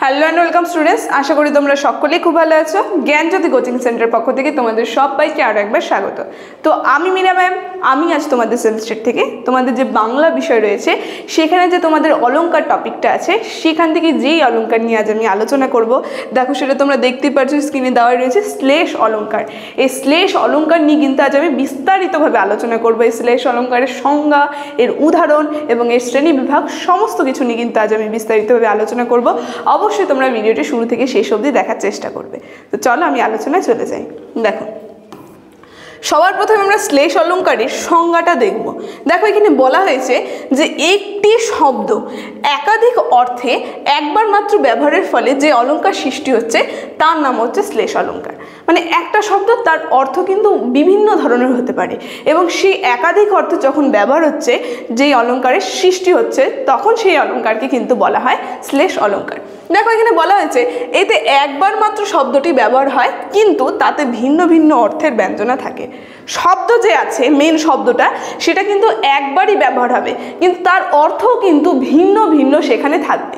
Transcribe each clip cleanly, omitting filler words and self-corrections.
Hello and welcome students, আশা করি তোমরা সকলেই খুব ভালো আছো। জ্ঞানজ্যোতি কোচিং সেন্টারের পক্ষ থেকে তোমাদের সবাইকে আরও একবার স্বাগত। তো আমি মীরা ম্যাম, আমি আজ তোমাদের সেমিস্টার থেকে তোমাদের যে বাংলা বিষয় রয়েছে সেখানে যে তোমাদের অলংকার টপিকটা আছে সেখান থেকে যেই অলংকার নিয়ে আজ আমি আলোচনা করব, দেখো সেটা তোমরা দেখতেই পাচ্ছ স্ক্রিনে দেওয়াই রয়েছে, শ্লেষ অলংকার। এই শ্লেষ অলংকার নিয়ে কিন্তু আজ আমি বিস্তারিতভাবে আলোচনা করব। এই শ্লেষ অলংকারের সংজ্ঞা, এর উদাহরণ এবং এর শ্রেণী বিভাগ সমস্ত কিছু নিয়ে কিন্তু আজ আমি বিস্তারিতভাবে আলোচনা করব। অবশ্যই তোমরা ভিডিওটি শুরু থেকে শেষ অবধি দেখার চেষ্টা করবে। তো চলো আমি আলোচনায় চলে যাই। দেখো, সবার প্রথমে আমরা শ্লেষ অলংকারের সংজ্ঞাটা দেখব। দেখো এখানে বলা হয়েছে যে একটি শব্দ একাধিক অর্থে একবার মাত্র ব্যবহারের ফলে যে অলংকার সৃষ্টি হচ্ছে তার নাম হচ্ছে শ্লেষ অলংকার। মানে একটা শব্দ তার অর্থ কিন্তু বিভিন্ন ধরনের হতে পারে এবং সেই একাধিক অর্থ যখন ব্যবহার হচ্ছে, যেই অলংকারের সৃষ্টি হচ্ছে, তখন সেই অলংকারকে কিন্তু বলা হয় শ্লেষ অলংকার। দেখো এখানে বলা হয়েছে এতে একবার মাত্র শব্দটি ব্যবহার হয়, কিন্তু তাতে ভিন্ন ভিন্ন অর্থের ব্যঞ্জনা থাকে। শব্দ যে আছে, মেন শব্দটা, সেটা কিন্তু একবারই ব্যবহার হবে, কিন্তু তার অর্থও কিন্তু ভিন্ন ভিন্ন সেখানে থাকবে।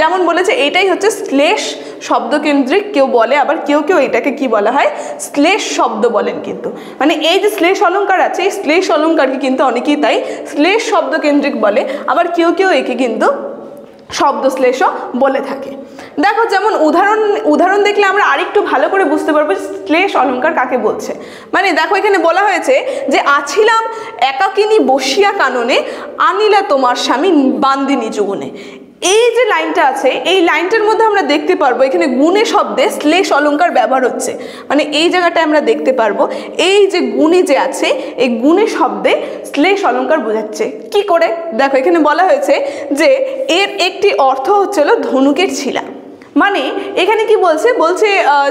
যেমন বলেছে এটাই হচ্ছে শ্লেষ শব্দকেন্দ্রিক, কেউ বলে, আবার কেউ কেউ এটাকে কি বলা হয়, শ্লেষ শব্দ বলেন। কিন্তু মানে এই যে শ্লেষ অলংকার আছে, এই শ্লেষ অলংকারকে কিন্তু অনেকেই তাই শ্লেষ শব্দকেন্দ্রিক বলে, আবার কেউ কেউ একে কিন্তু শব্দ শ্লেষও বলে থাকে। দেখো যেমন উদাহরণ দেখলে আমরা আরেকটু ভালো করে বুঝতে পারবো শ্লেষ অলংকার কাকে বলছে। মানে দেখো এখানে বলা হয়েছে যে আছিলাম একাকিনী বসিয়া কাননে, আনিলা তোমার স্বামী বান্দিনী যুগনে। এই যে লাইনটা আছে, এই লাইনটার মধ্যে আমরা দেখতে পারবো এখানে গুণে শব্দে শ্লেষ অলংকার ব্যবহার হচ্ছে। মানে এই জায়গাটায় আমরা দেখতে পারবো এই যে গুণে যে আছে, এই গুণে শব্দে শ্লেষ অলংকার বোঝাচ্ছে। কি করে? দেখো এখানে বলা হয়েছে যে এর একটি অর্থ হচ্ছিল ধনুকের ছিলা। মানে এখানে কি বলছে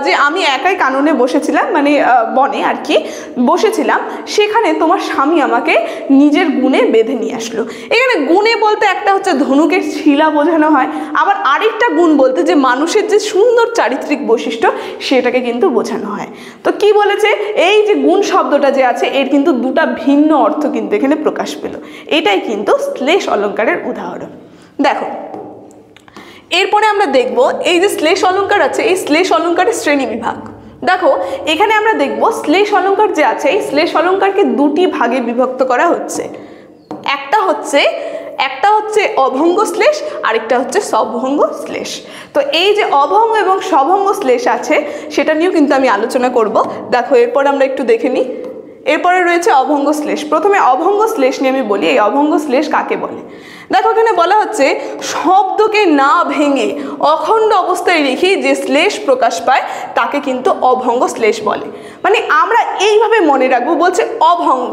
যে আমি একাই কাননে বসেছিলাম, মানে বনে আর কি বসেছিলাম, সেখানে তোমার স্বামী আমাকে নিজের গুণে বেঁধে নিয়ে আসলো। এখানে গুণে বলতে একটা হচ্ছে ধনুকের ছিলা বোঝানো হয়, আবার আরেকটা গুণ বলতে যে মানুষের যে সুন্দর চারিত্রিক বৈশিষ্ট্য সেটাকে কিন্তু বোঝানো হয়। তো কি বলেছে, এই যে গুণ শব্দটা যে আছে এর কিন্তু দুটা ভিন্ন অর্থ কিন্তু এখানে প্রকাশ পেল। এটাই কিন্তু শ্লেষ অলংকারের উদাহরণ। দেখো এরপরে আমরা দেখব এই যে শ্লেষ অলংকার আছে, এই শ্লেষ অলংকারের শ্রেণী বিভাগ। দেখো এখানে আমরা দেখব শ্লেষ অলংকার যে আছে, এই শ্লেষ অলংকারকে দুটি ভাগে বিভক্ত করা হচ্ছে। একটা হচ্ছে অভঙ্গ শ্লেষ, আরেকটা হচ্ছে সভঙ্গ শ্লেষ। তো এই যে অভঙ্গ এবং সভঙ্গ শ্লেষ আছে সেটা নিয়েও কিন্তু আমি আলোচনা করব। দেখো এরপর আমরা একটু দেখে নিই। এরপরে রয়েছে অভঙ্গ শ্লেষ। প্রথমে অভঙ্গ শ্লেষ নিয়ে আমি বলি, এই অভঙ্গ শ্লেষ কাকে বলে। দেখো এখানে বলা হচ্ছে শব্দকে না ভেঙে অখণ্ড অবস্থায় রেখে যে শ্লেষ প্রকাশ পায় তাকে কিন্তু অভঙ্গ শ্লেষ বলে। মানে আমরা এইভাবে মনে রাখবো, বলছে অভঙ্গ,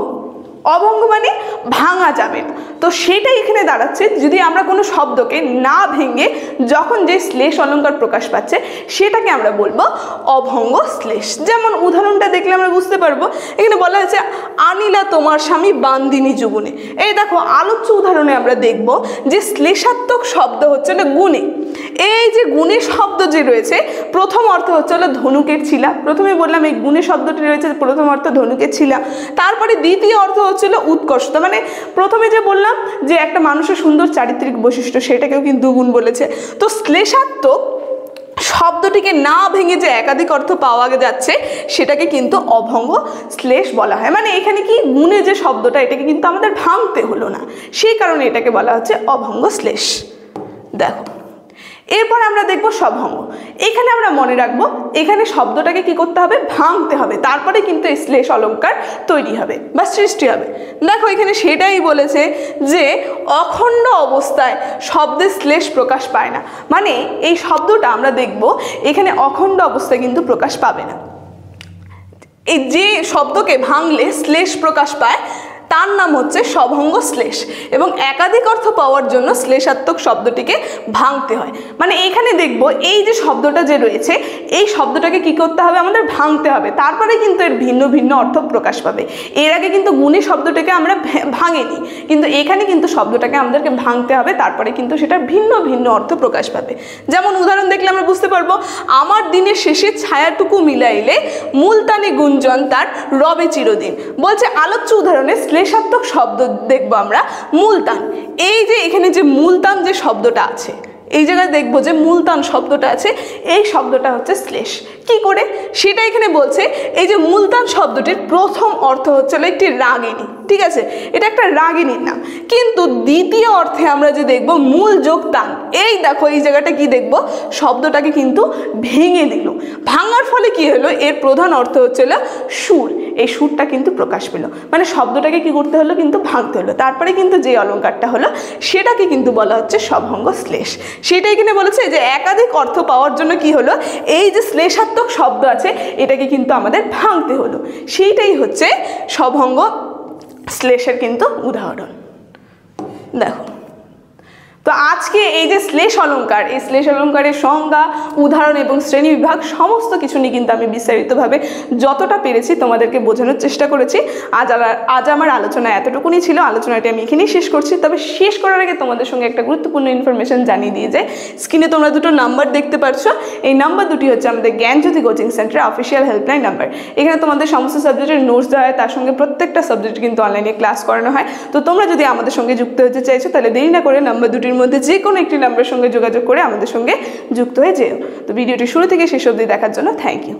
অভঙ্গ মানে ভাঙা যাবে না। তো সেটাই এখানে দাঁড়াচ্ছে, যদি আমরা কোনো শব্দকে না ভেঙে যখন যে শ্লেষ অলংকার প্রকাশ পাচ্ছে সেটাকে আমরা বলবো অভঙ্গ শ্লেষ। যেমন উদাহরণটা দেখলে আমরা বুঝতে পারবো, এখানে বলা হয়েছে আনিলা তোমার স্বামী বান্দিনী যুগনে। এই দেখো আলোচ্য উদাহরণে আমরা দেখব যে শ্লেষাত্মক শব্দ হচ্ছে না গুণে। এই যে গুণে শব্দ যে রয়েছে, প্রথম অর্থ হচ্ছে হলো ধনুকের ছিলা। প্রথমে বললাম এই গুণে শব্দটি রয়েছে, প্রথম অর্থ ধনুকের ছিলা। তারপরে দ্বিতীয় অর্থ হচ্ছিল উৎকর্ষতা। মানে প্রথমে যে বললাম যে একটা মানুষের সুন্দর চারিত্রিক বৈশিষ্ট্য, সেটাকেও কিন্তু গুণ বলেছে। তো শ্লেষাত্মক শব্দটিকে না ভেঙে যে একাধিক অর্থ পাওয়া যাচ্ছে সেটাকে কিন্তু অভঙ্গ শ্লেষ বলা হয়। মানে এখানে কি গুণে যে শব্দটা, এটাকে কিন্তু আমাদের ভাঙতে হলো না, সেই কারণে এটাকে বলা হচ্ছে অভঙ্গ শ্লেষ। দেখো এরপর আমরা দেখব সভঙ্গ। এখানে আমরা মনে রাখবো এখানে শব্দটাকে কি করতে হবে, ভাঙতে হবে, তারপরে কিন্তু এই শ্লেষ অলংকার তৈরি হবে বা সৃষ্টি হবে। দেখো এখানে সেটাই বলেছে যে অখণ্ড অবস্থায় শব্দের শ্লেষ প্রকাশ পায় না। মানে এই শব্দটা আমরা দেখব এখানে অখণ্ড অবস্থায় কিন্তু প্রকাশ পাবে না। এই যে শব্দকে ভাঙলে শ্লেষ প্রকাশ পায় তার নাম হচ্ছে সভঙ্গ শ্লেষ, এবং একাধিক অর্থ পাওয়ার জন্য শ্লেষাত্মক শব্দটিকে ভাঙতে হয়। মানে এখানে দেখব এই যে শব্দটা যে রয়েছে, এই শব্দটাকে কি করতে হবে, আমাদের ভাঙতে হবে, তারপরে কিন্তু এর ভিন্ন ভিন্ন অর্থ প্রকাশ পাবে। এর আগে কিন্তু গুণে শব্দটাকে আমরা ভাঙিনি, কিন্তু এখানে কিন্তু শব্দটাকে আমাদেরকে ভাঙতে হবে, তারপরে কিন্তু সেটা ভিন্ন ভিন্ন অর্থ প্রকাশ পাবে। যেমন উদাহরণ দেখলে আমরা বুঝতে পারবো, আমার দিনের শেষে ছায়াটুকু মিলাইলে মুলতানি গুঞ্জন তার রবে চিরদিন। বলছে আলোচ্য উদাহরণে শ্লেষাত্মক শব্দ দেখবো আমরা মুলতান। এই যে এখানে যে মুলতান যে শব্দটা আছে, এই জায়গায় দেখবো যে মূলতান শব্দটা আছে, এই শব্দটা হচ্ছে শ্লেষ। কি করে সেটা এখানে বলছে, এই যে মূলতান শব্দটির প্রথম অর্থ হচ্ছে একটি রাগিনী, ঠিক আছে, এটা একটা রাগিনীর নাম। কিন্তু দ্বিতীয় অর্থে আমরা যে দেখব মূল যোগ তান, এই দেখো এই জায়গাটা কি দেখবো, শব্দটাকে কিন্তু ভেঙে দিল। ভাঙার ফলে কি হলো, এর প্রধান অর্থ হচ্ছিল সুর, এই সুরটা কিন্তু প্রকাশ পেল, মানে শব্দটাকে কি করতে হলো, কিন্তু ভাঙতে হলো। তারপরে কিন্তু যে অলঙ্কারটা হলো সেটাকে কিন্তু বলা হচ্ছে সভঙ্গ শ্লেষ। সেটা এখানে বলেছে যে একাধিক অর্থ পাওয়ার জন্য কি হলো, এই যে শ্লেষাত্মক শব্দ আছে এটাকে কিন্তু আমাদের ভাঙতে হলো, সেইটাই হচ্ছে সভঙ্গ শ্লেষের কিন্তু উদাহরণ। দেখো, তো আজকে এই যে শ্লেষ অলঙ্কার, এই শ্লেষ অলঙ্কারের সংজ্ঞা, উদাহরণ এবং শ্রেণী বিভাগ সমস্ত কিছু নিয়ে কিন্তু আমি বিস্তারিতভাবে যতটা পেরেছি তোমাদেরকে বোঝানোর চেষ্টা করেছি। আজ আমার আলোচনা এতটুকুনি ছিল। আলোচনাটি আমি এখানেই শেষ করছি। তবে শেষ করার আগে তোমাদের সঙ্গে একটা গুরুত্বপূর্ণ ইনফরমেশন জানিয়ে দিয়ে যায়। স্ক্রিনে তোমরা দুটো নাম্বার দেখতে পাচ্ছ, এই নাম্বার দুটি হচ্ছে আমাদের জ্ঞানজ্যোতি কোচিং সেন্টারের অফিসিয়াল হেল্পলাইন নাম্বার। এখানে তোমাদের সমস্ত সাবজেক্টের নোটস দেওয়া হয়, তার সঙ্গে প্রত্যেকটা সাবজেক্ট কিন্তু অনলাইনে ক্লাস করানো হয়। তো তোমরা যদি আমাদের সঙ্গে যুক্ত হতে চাইছো তাহলে দেরি না করে নাম্বার দুটির মধ্যে যে কোনো একটি নাম্বারের সঙ্গে যোগাযোগ করে আমাদের সঙ্গে যুক্ত হয়ে যেও। তো ভিডিওটি শুরু থেকে শেষ অবধি দেখার জন্য থ্যাংক ইউ।